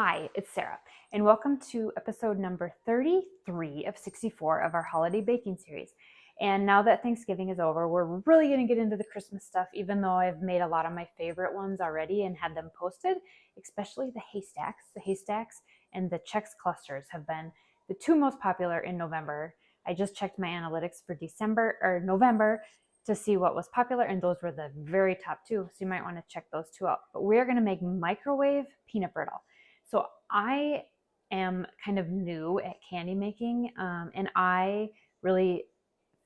Hi, it's Sarah, and welcome to episode number 33 of 64 of our holiday baking series. And now that Thanksgiving is over, we're really going to get into the Christmas stuff, even though I've made a lot of my favorite ones already and had them posted, especially the haystacks. The haystacks and the Chex clusters have been the two most popular in November. I just checked my analytics for November to see what was popular, and those were the very top two, so you might want to check those two out. But we're going to make microwave peanut brittle. So I am kind of new at candy making, and I really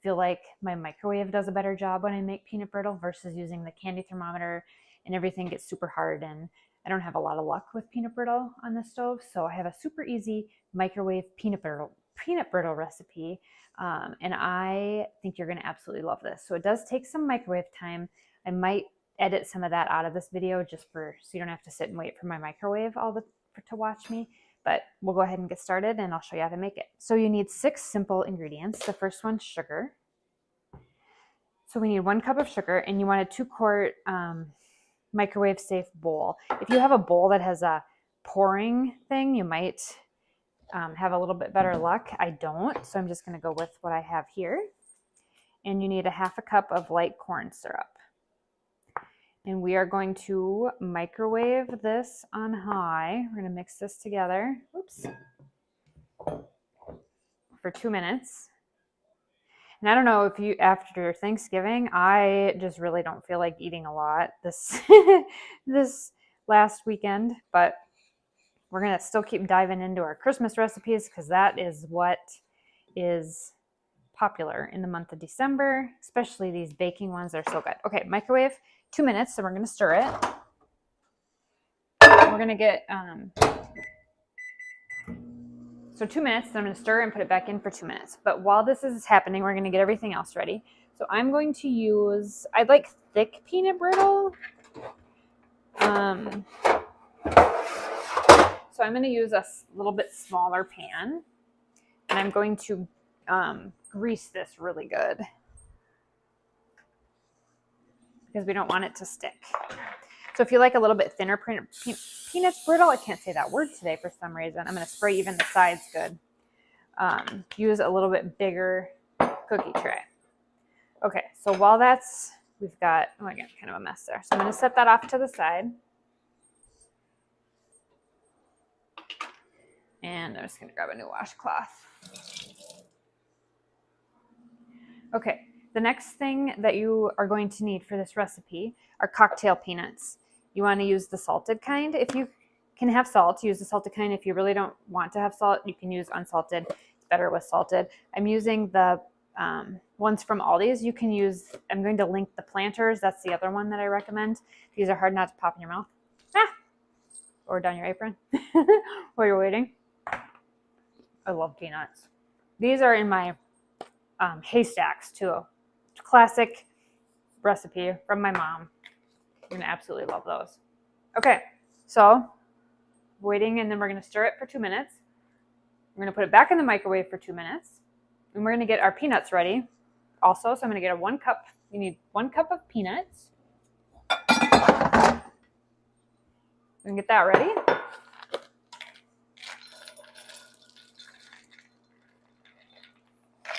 feel like my microwave does a better job when I make peanut brittle versus using the candy thermometer, and everything gets super hard, and I don't have a lot of luck with peanut brittle on the stove. So I have a super easy microwave peanut brittle recipe, and I think you're going to absolutely love this. So it does take some microwave time. I might edit some of that out of this video just so you don't have to sit and wait for my microwave to watch me, but we'll go ahead and get started and I'll show you how to make it. So you need 6 simple ingredients. The first one's sugar. So we need 1 cup of sugar, and you want a 2-quart microwave safe bowl. If you have a bowl that has a pouring thing, you might have a little bit better luck. I don't, so I'm just going to go with what I have here. And you need a 1/2 cup of light corn syrup. And we are going to microwave this on high. We're going to mix this together. Oops. For 2 minutes. And I don't know if you, after Thanksgiving, I just really don't feel like eating a lot this last weekend, but we're going to still keep diving into our Christmas recipes because that is what is popular in the month of December, especially these baking ones. They're so good. Okay, microwave 2 minutes, so we're going to stir it. We're going to get, so 2 minutes, then I'm going to stir and put it back in for 2 minutes. But while this is happening, we're going to get everything else ready. So I'm going to use, I like thick peanut brittle. So I'm going to use a little bit smaller pan, and I'm going to grease this really good because we don't want it to stick. So if you like a little bit thinner peanut brittle, I can't say that word today for some reason. I'm going to spray even the sides good. Use a little bit bigger cookie tray. Okay, so while we've got, oh, I got kind of a mess there. So I'm going to set that off to the side. And I'm just going to grab a new washcloth. Okay, the next thing that you are going to need for this recipe are cocktail peanuts. You want to use the salted kind. If you can have salt, use the salted kind. If you really don't want to have salt, you can use unsalted. It's better with salted. I'm using the ones from Aldi's. You can use, I'm going to link the Planters. That's the other one that I recommend. These are hard not to pop in your mouth. Or down your apron while you're waiting. I love peanuts. These are in my haystacks too. Classic recipe from my mom. You're gonna absolutely love those. Okay, so waiting, and then we're gonna stir it for 2 minutes. We're gonna put it back in the microwave for 2 minutes, and we're gonna get our peanuts ready also. So I'm gonna get you need 1 cup of peanuts. We can get that ready.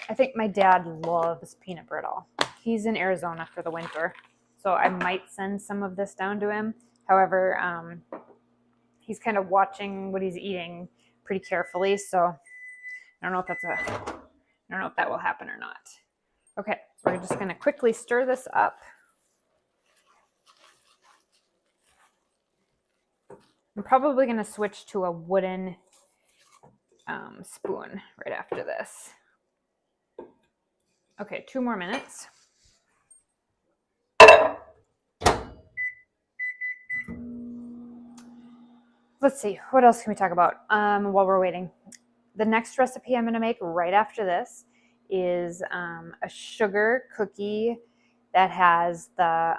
I think my dad loves peanut brittle. He's in Arizona for the winter, so I might send some of this down to him. However, he's kind of watching what he's eating pretty carefully, so I don't know if that will happen or not. Okay, so we're just going to quickly stir this up. I'm probably going to switch to a wooden spoon right after this. Okay, 2 more minutes. Let's see, what else can we talk about while we're waiting? The next recipe I'm going to make right after this is a sugar cookie that has the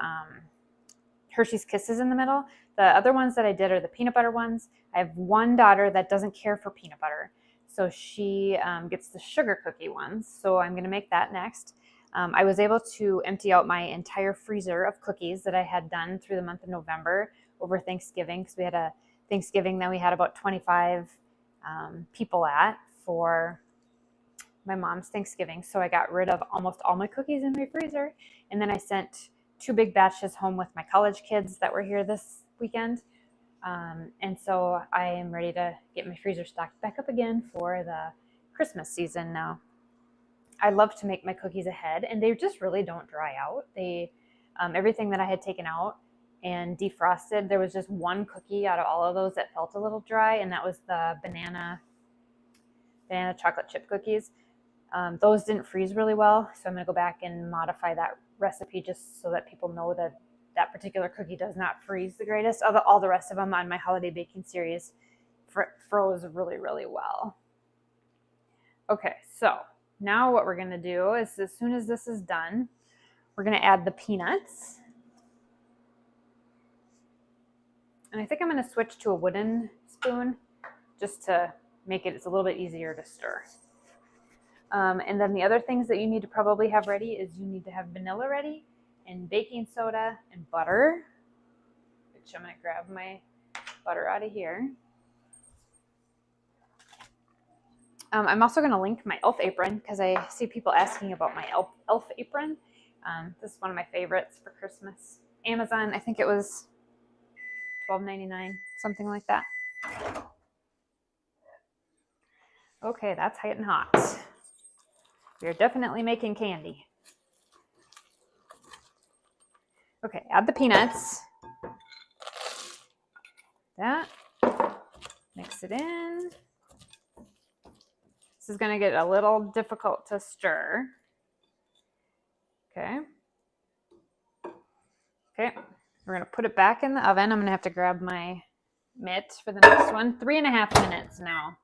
Hershey's Kisses in the middle. The other ones that I did are the peanut butter ones. I have one daughter that doesn't care for peanut butter, so she gets the sugar cookie ones. So I'm going to make that next. I was able to empty out my entire freezer of cookies that I had done through the month of November over Thanksgiving because we had a Thanksgiving that we had about 25 people at for my mom's Thanksgiving. So I got rid of almost all my cookies in my freezer. And then I sent 2 big batches home with my college kids that were here this weekend. And so I am ready to get my freezer stocked back up again for the Christmas season now. I love to make my cookies ahead, and they just really don't dry out. They, everything that I had taken out and defrosted, there was just one cookie out of all of those that felt a little dry, and that was the banana chocolate chip cookies. Those didn't freeze really well, so I'm going to go back and modify that recipe just so that people know that that particular cookie does not freeze the greatest. All the rest of them on my holiday baking series froze really, really well. Okay, so now what we're going to do is, as soon as this is done, we're going to add the peanuts. And I think I'm going to switch to a wooden spoon just to make it, it's a little bit easier to stir. And then the other things that you need to probably have ready is you need to have vanilla ready, and baking soda and butter, which I'm going to grab my butter out of here. I'm also going to link my elf apron because I see people asking about my elf apron. This is one of my favorites for Christmas. Amazon, I think it was $12.99, something like that. Okay, that's hot and hot. We are definitely making candy. Okay, add the peanuts. That. Mix it in. This is going to get a little difficult to stir. Okay. Okay, we're going to put it back in the oven. I'm going to have to grab my mitt for the next one. 3.5 minutes now.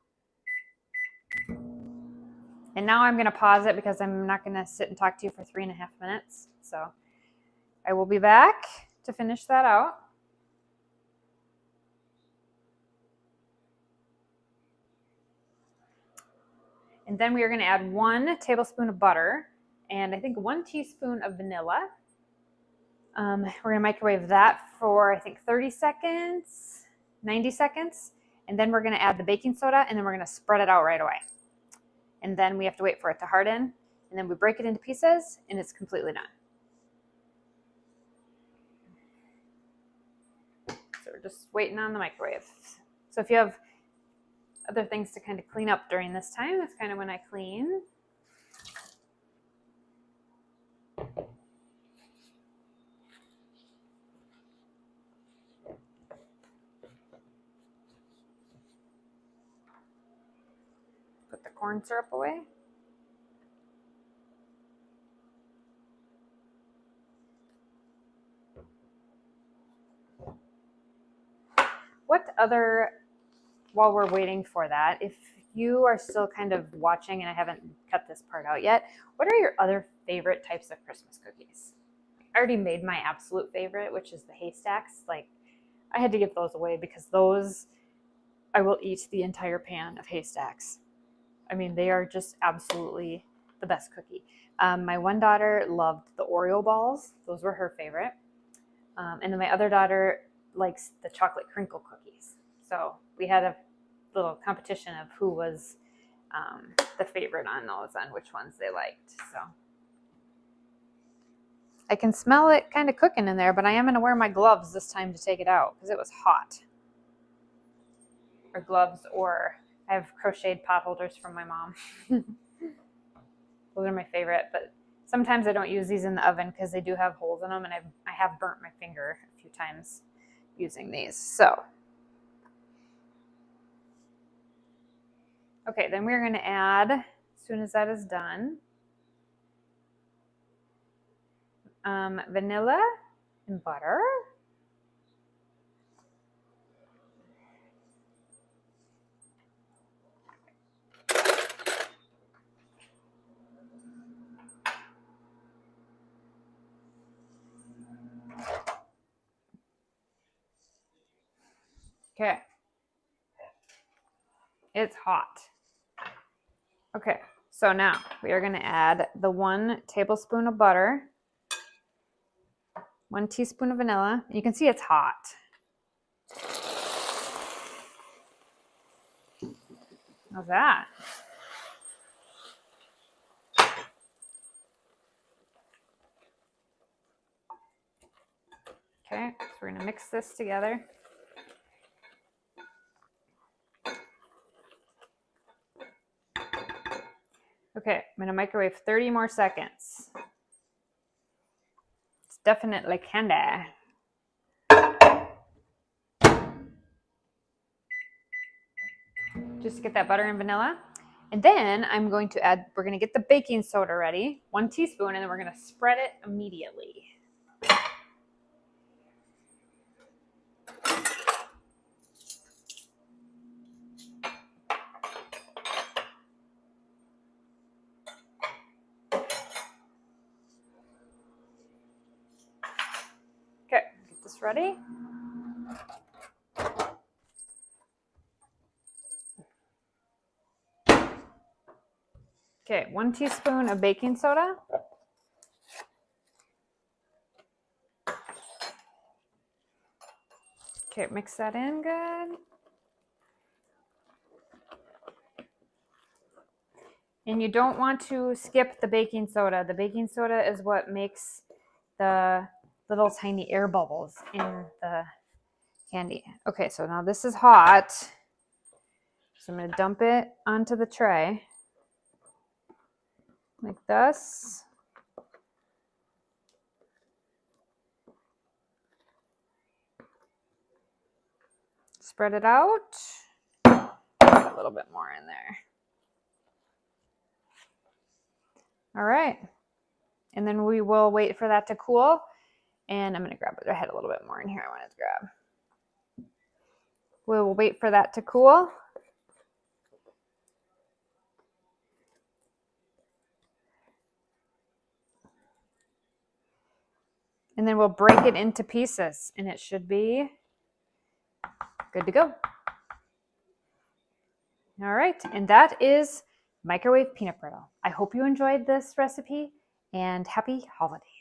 And now I'm going to pause it because I'm not going to sit and talk to you for 3.5 minutes. So I will be back to finish that out. And then we are going to add 1 tablespoon of butter and I think 1 teaspoon of vanilla. We're going to microwave that for, I think, 30 seconds, 90 seconds. And then we're going to add the baking soda, and then we're going to spread it out right away. And then we have to wait for it to harden. And then we break it into pieces, and it's completely done. So we're just waiting on the microwave. So if you have other things to kind of clean up during this time, that's kind of when I clean. Put the corn syrup away. What other, while we're waiting for that, if you are still kind of watching and I haven't cut this part out yet, what are your other favorite types of Christmas cookies? I already made my absolute favorite, which is the haystacks. Like, I had to give those away because those, I will eat the entire pan of haystacks. I mean, they are just absolutely the best cookie. My one daughter loved the Oreo balls. Those were her favorite. And then my other daughter likes the chocolate crinkle cookies. So we had a little competition of who was the favorite on those, on which ones they liked. So I can smell it kind of cooking in there, but I am going to wear my gloves this time to take it out because it was hot. Or gloves, or I have crocheted pot holders from my mom. Those are my favorite, but sometimes I don't use these in the oven because they do have holes in them, and I have burnt my finger a few times using these. So, okay, then we're going to add, as soon as that is done, vanilla and butter. Okay. It's hot. Okay, so now we are going to add the 1 tablespoon of butter, 1 teaspoon of vanilla. You can see it's hot. How's that? Okay, so we're gonna mix this together. Okay, I'm gonna microwave 30 more seconds. It's definitely candy. Just get that butter and vanilla. And then I'm going to add, we're gonna get the baking soda ready, 1 teaspoon, and then we're gonna spread it immediately. Okay, get this ready. Okay, 1 teaspoon of baking soda. Okay, mix that in good. And you don't want to skip the baking soda. The baking soda is what makes the little tiny air bubbles in the candy. Okay, so now this is hot. So I'm going to dump it onto the tray like this. Spread it out. Put a little bit more in there. All right. And then we will wait for that to cool. And I'm going to grab it. I had a little bit more in here I wanted to grab. We'll wait for that to cool. And then we'll break it into pieces and it should be good to go. All right, and that is microwave peanut brittle. I hope you enjoyed this recipe and happy holidays.